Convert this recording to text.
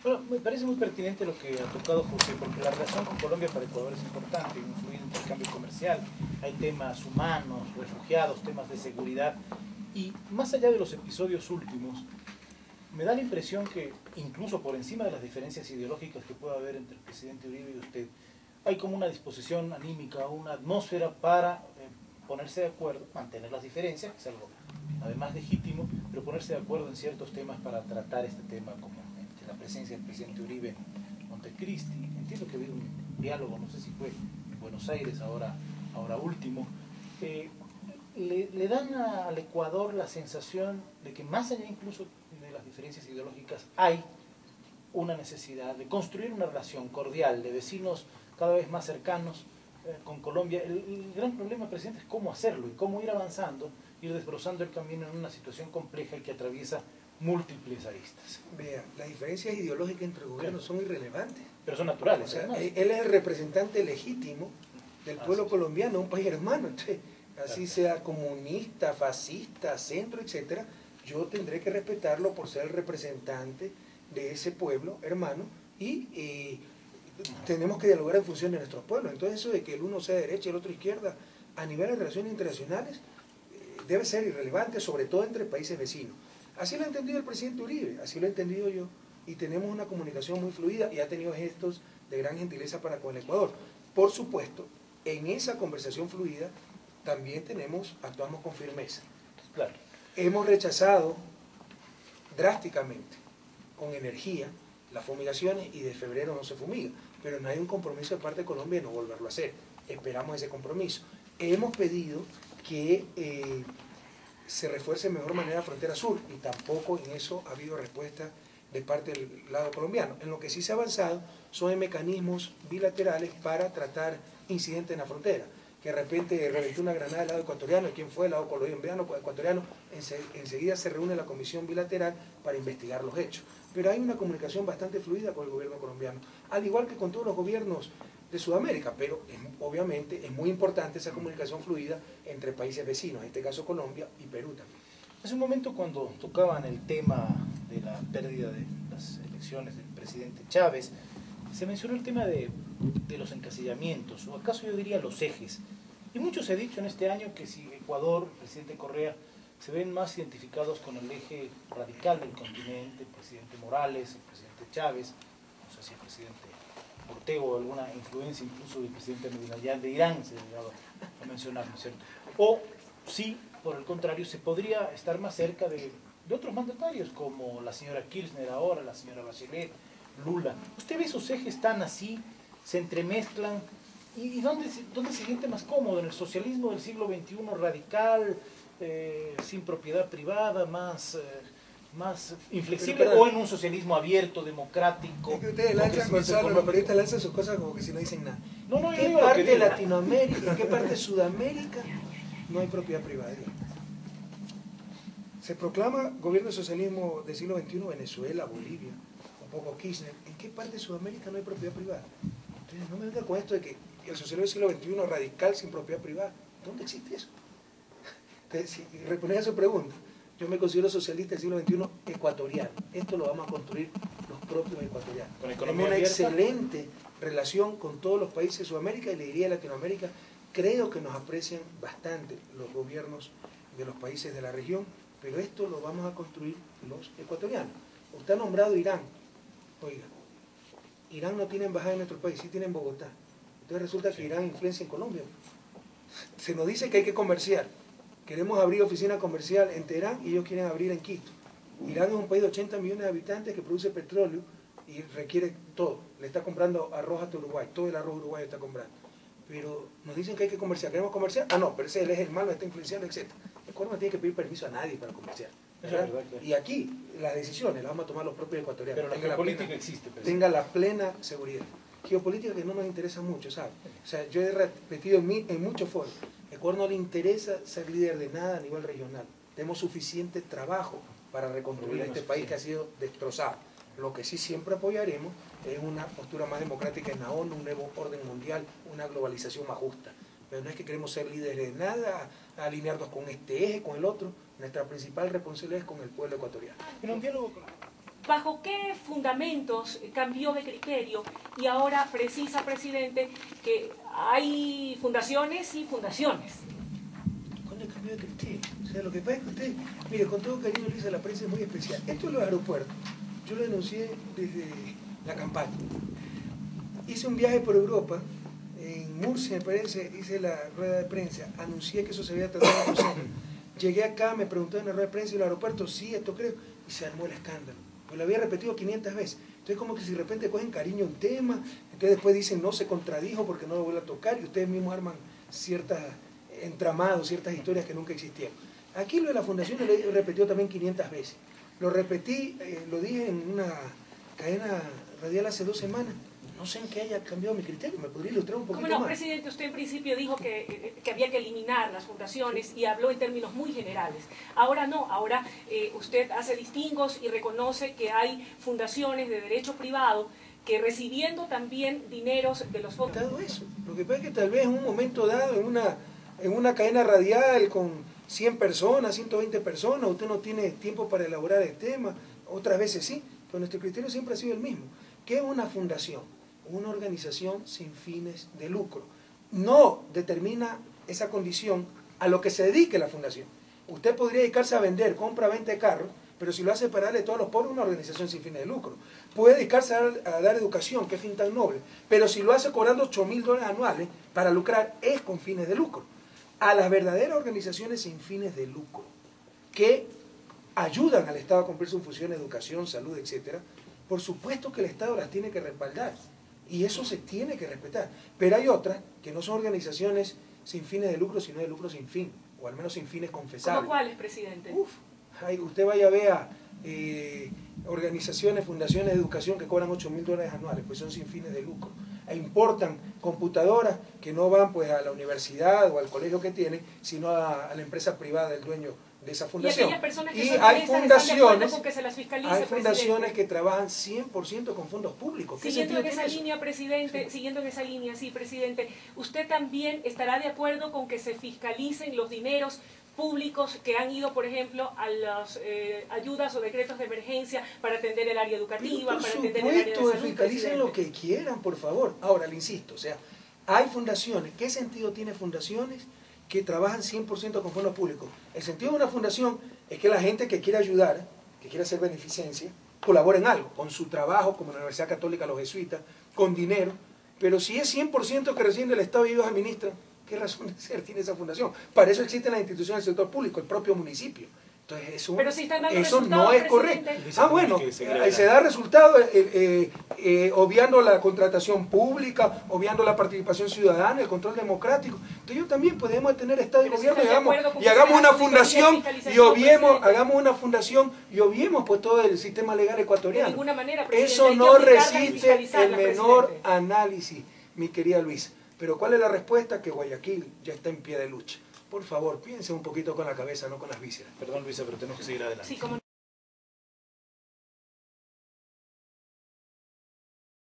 Bueno, me parece muy pertinente lo que ha tocado José, porque la relación con Colombia para Ecuador es importante, hay un fluido intercambio comercial, hay temas humanos, refugiados, temas de seguridad, y más allá de los episodios últimos, me da la impresión que, incluso por encima de las diferencias ideológicas que pueda haber entre el presidente Uribe y usted, hay como una disposición anímica, una atmósfera para ponerse de acuerdo, mantener las diferencias, que es algo además legítimo, pero ponerse de acuerdo en ciertos temas para tratar este tema, como la presencia del presidente Uribe en Montecristi. Entiendo que ha habido un diálogo, no sé si fue en Buenos Aires ahora último. Le dan al Ecuador la sensación de que más allá incluso de las diferencias ideológicas hay una necesidad de construir una relación cordial de vecinos cada vez más cercanos con Colombia. El gran problema, presidente, es cómo hacerlo y cómo ir avanzando, ir desbrozando el camino en una situación compleja y que atraviesa múltiples aristas. Vea, las diferencias ideológicas entre gobiernos son irrelevantes. Pero son naturales. O sea, él es el representante legítimo del pueblo colombiano, un país hermano. Entonces, así sea comunista, fascista, centro, etcétera, yo tendré que respetarlo por ser el representante de ese pueblo hermano y tenemos que dialogar en función de nuestros pueblos. Entonces eso de que el uno sea derecha y el otro izquierda a nivel de relaciones internacionales debe ser irrelevante, sobre todo entre países vecinos. Así lo ha entendido el presidente Uribe, así lo he entendido yo, y tenemos una comunicación muy fluida y ha tenido gestos de gran gentileza para con el Ecuador. Por supuesto, en esa conversación fluida también actuamos con firmeza. Claro. Hemos rechazado drásticamente, con energía, las fumigaciones y de febrero no se fumiga, pero no hay un compromiso de parte de Colombia de no volverlo a hacer. Esperamos ese compromiso. Hemos pedido que se refuerce de mejor manera la frontera sur y tampoco en eso ha habido respuesta de parte del lado colombiano. En lo que sí se ha avanzado son en mecanismos bilaterales para tratar incidentes en la frontera. Que de repente reventó una granada del lado ecuatoriano, ¿quién fue? El lado colombiano, ecuatoriano, enseguida se reúne la comisión bilateral para investigar los hechos. Pero hay una comunicación bastante fluida con el gobierno colombiano, al igual que con todos los gobiernos de Sudamérica, pero obviamente es muy importante esa comunicación fluida entre países vecinos, en este caso Colombia y Perú también. Hace un momento cuando tocaban el tema de la pérdida de las elecciones del presidente Chávez, se mencionó el tema de los encasillamientos, o acaso yo diría los ejes. Y mucho se ha dicho en este año que si Ecuador, el presidente Correa, se ven más identificados con el eje radical del continente, el presidente Morales, el presidente Chávez, no sé si el presidente Ortega o alguna influencia incluso del presidente Ahmadinejad de Irán, se ha llegado a mencionar, ¿no es cierto? O si, por el contrario, se podría estar más cerca de otros mandatarios, como la señora Kirchner ahora, la señora Bachelet, Lula. ¿Usted ve esos ejes tan así, se entremezclan? ¿Y dónde se siente más cómodo? ¿En el socialismo del siglo XXI radical, sin propiedad privada, más inflexible, o en un socialismo abierto, democrático? Es que ustedes lanzan, Gonzalo, los periodistas lanzan sus cosas como que si no dicen nada. No, ¿En qué parte de Latinoamérica, en qué parte de Sudamérica no hay propiedad privada? Se proclama gobierno de socialismo del siglo XXI, Venezuela, Bolivia, un poco Kirchner. ¿En qué parte de Sudamérica no hay propiedad privada? Entonces no me venga con esto de que el socialismo del siglo XXI es radical sin propiedad privada. ¿Dónde existe eso? Entonces, si respondía a su pregunta, yo me considero socialista del siglo XXI ecuatoriano. Esto lo vamos a construir los propios ecuatorianos. Tenemos una excelente relación con todos los países de Sudamérica y le diría Latinoamérica. Creo que nos aprecian bastante los gobiernos de los países de la región, pero esto lo vamos a construir los ecuatorianos. Usted ha nombrado Irán. Oiga, Irán no tiene embajada en nuestro país, sí tiene en Bogotá. Entonces resulta que Irán influencia en Colombia. Se nos dice que hay que comerciar. Queremos abrir oficina comercial en Teherán y ellos quieren abrir en Quito. Irán es un país de 80 millones de habitantes que produce petróleo y requiere todo. Le está comprando arroz hasta Uruguay, todo el arroz uruguayo está comprando. Pero nos dicen que hay que comerciar. ¿Queremos comerciar? Ah, no, pero ese es el malo, está influenciando, etc. El Ecuador no tiene que pedir permiso a nadie para comerciar. ¿Verdad? Y aquí las decisiones las vamos a tomar los propios ecuatorianos. Pero la geopolítica existe. Tenga la plena seguridad. Geopolítica que no nos interesa mucho, ¿sabes? O sea, yo he repetido en muchos foros, a Ecuador no le interesa ser líder de nada a nivel regional. Tenemos suficiente trabajo para reconstruir este país que ha sido destrozado. Lo que sí siempre apoyaremos es una postura más democrática en la ONU, un nuevo orden mundial, una globalización más justa. Pero no es que queremos ser líderes de nada, alinearnos con este eje, con el otro. Nuestra principal responsabilidad es con el pueblo ecuatoriano. En un diálogo con ¿Bajo qué fundamentos cambió de criterio y ahora precisa, presidente, que hay fundaciones y fundaciones? ¿Cuándo cambió de criterio? O sea, lo que pasa es que usted, mire, con todo cariño, Luisa, la prensa es muy especial. Esto de los aeropuertos, yo lo denuncié desde la campaña. Hice un viaje por Europa, en Murcia, me parece, hice la rueda de prensa, anuncié que eso se había tratado en Bruselas. Llegué acá, me preguntaron en la rueda de prensa y el aeropuerto, sí, esto creo, y se armó el escándalo. Pues lo había repetido 500 veces. Entonces como que si de repente cogen cariño a un tema, entonces después dicen no se contradijo porque no lo vuelve a tocar y ustedes mismos arman ciertos entramados, ciertas historias que nunca existieron. Aquí lo de la fundación lo he repetido también 500 veces. Lo repetí, lo dije en una cadena radial hace 2 semanas. No sé en qué haya cambiado mi criterio, me podría ilustrar un poquito ¿Cómo no, más. presidente? Usted en principio dijo que había que eliminar las fundaciones y habló en términos muy generales. Ahora no, ahora usted hace distingos y reconoce que hay fundaciones de derecho privado que recibiendo también dineros de los fondos. Eso. Lo que pasa es que tal vez en un momento dado, en una cadena radial con 100 personas, 120 personas, usted no tiene tiempo para elaborar el tema, otras veces sí, pero nuestro criterio siempre ha sido el mismo. ¿Qué es una fundación? Una organización sin fines de lucro. No determina esa condición a lo que se dedique la fundación. Usted podría dedicarse a vender, compra-venta de carros, pero si lo hace para darle a todos los pobres, una organización sin fines de lucro. Puede dedicarse a dar educación, que es fin tan noble, pero si lo hace cobrando $8.000 anuales para lucrar, es con fines de lucro. A las verdaderas organizaciones sin fines de lucro, que ayudan al Estado a cumplir sus funciones de educación, salud, etc., por supuesto que el Estado las tiene que respaldar. Y eso se tiene que respetar. Pero hay otras que no son organizaciones sin fines de lucro, sino de lucro sin fin, o al menos sin fines confesables. ¿Cómo cuáles, presidente? Usted vaya a ver a organizaciones, fundaciones de educación que cobran $8.000 anuales, pues son sin fines de lucro. E importan computadoras que no van pues a la universidad o al colegio que tienen, sino a la empresa privada del dueño de esa fundación. Y hay fundaciones, con que se las fiscalice, hay fundaciones que trabajan 100% con fondos públicos. Siguiendo en esa línea, presidente, sí. Siguiendo en esa línea, sí, presidente, ¿usted también estará de acuerdo con que se fiscalicen los dineros públicos que han ido, por ejemplo, a las ayudas o decretos de emergencia para atender el área educativa, para atender el área de salud? Fiscalicen lo que quieran, por favor. Ahora, le insisto, o sea, hay fundaciones. ¿Qué sentido tiene fundaciones que trabajan 100% con fondos públicos? El sentido de una fundación es que la gente que quiere ayudar, que quiere hacer beneficencia, colabore en algo, con su trabajo, como la Universidad Católica, los jesuitas, con dinero. Pero si es 100% que reciben del Estado y ellos administran, ¿qué razón de ser tiene esa fundación? Para eso existen las instituciones del sector público, el propio municipio. Entonces eso no es correcto. Bueno, se da resultado obviando la contratación pública, obviando la participación ciudadana, el control democrático. Entonces yo también podemos tener Estado y gobierno y hagamos una fundación y obviemos pues todo el sistema legal ecuatoriano. De ninguna manera, eso no resiste el menor análisis, mi querida Luisa. Pero ¿cuál es la respuesta? Que Guayaquil ya está en pie de lucha. Por favor, piense un poquito con la cabeza, no con las vísceras. Perdón, Luisa, pero tenemos que seguir adelante. Sí,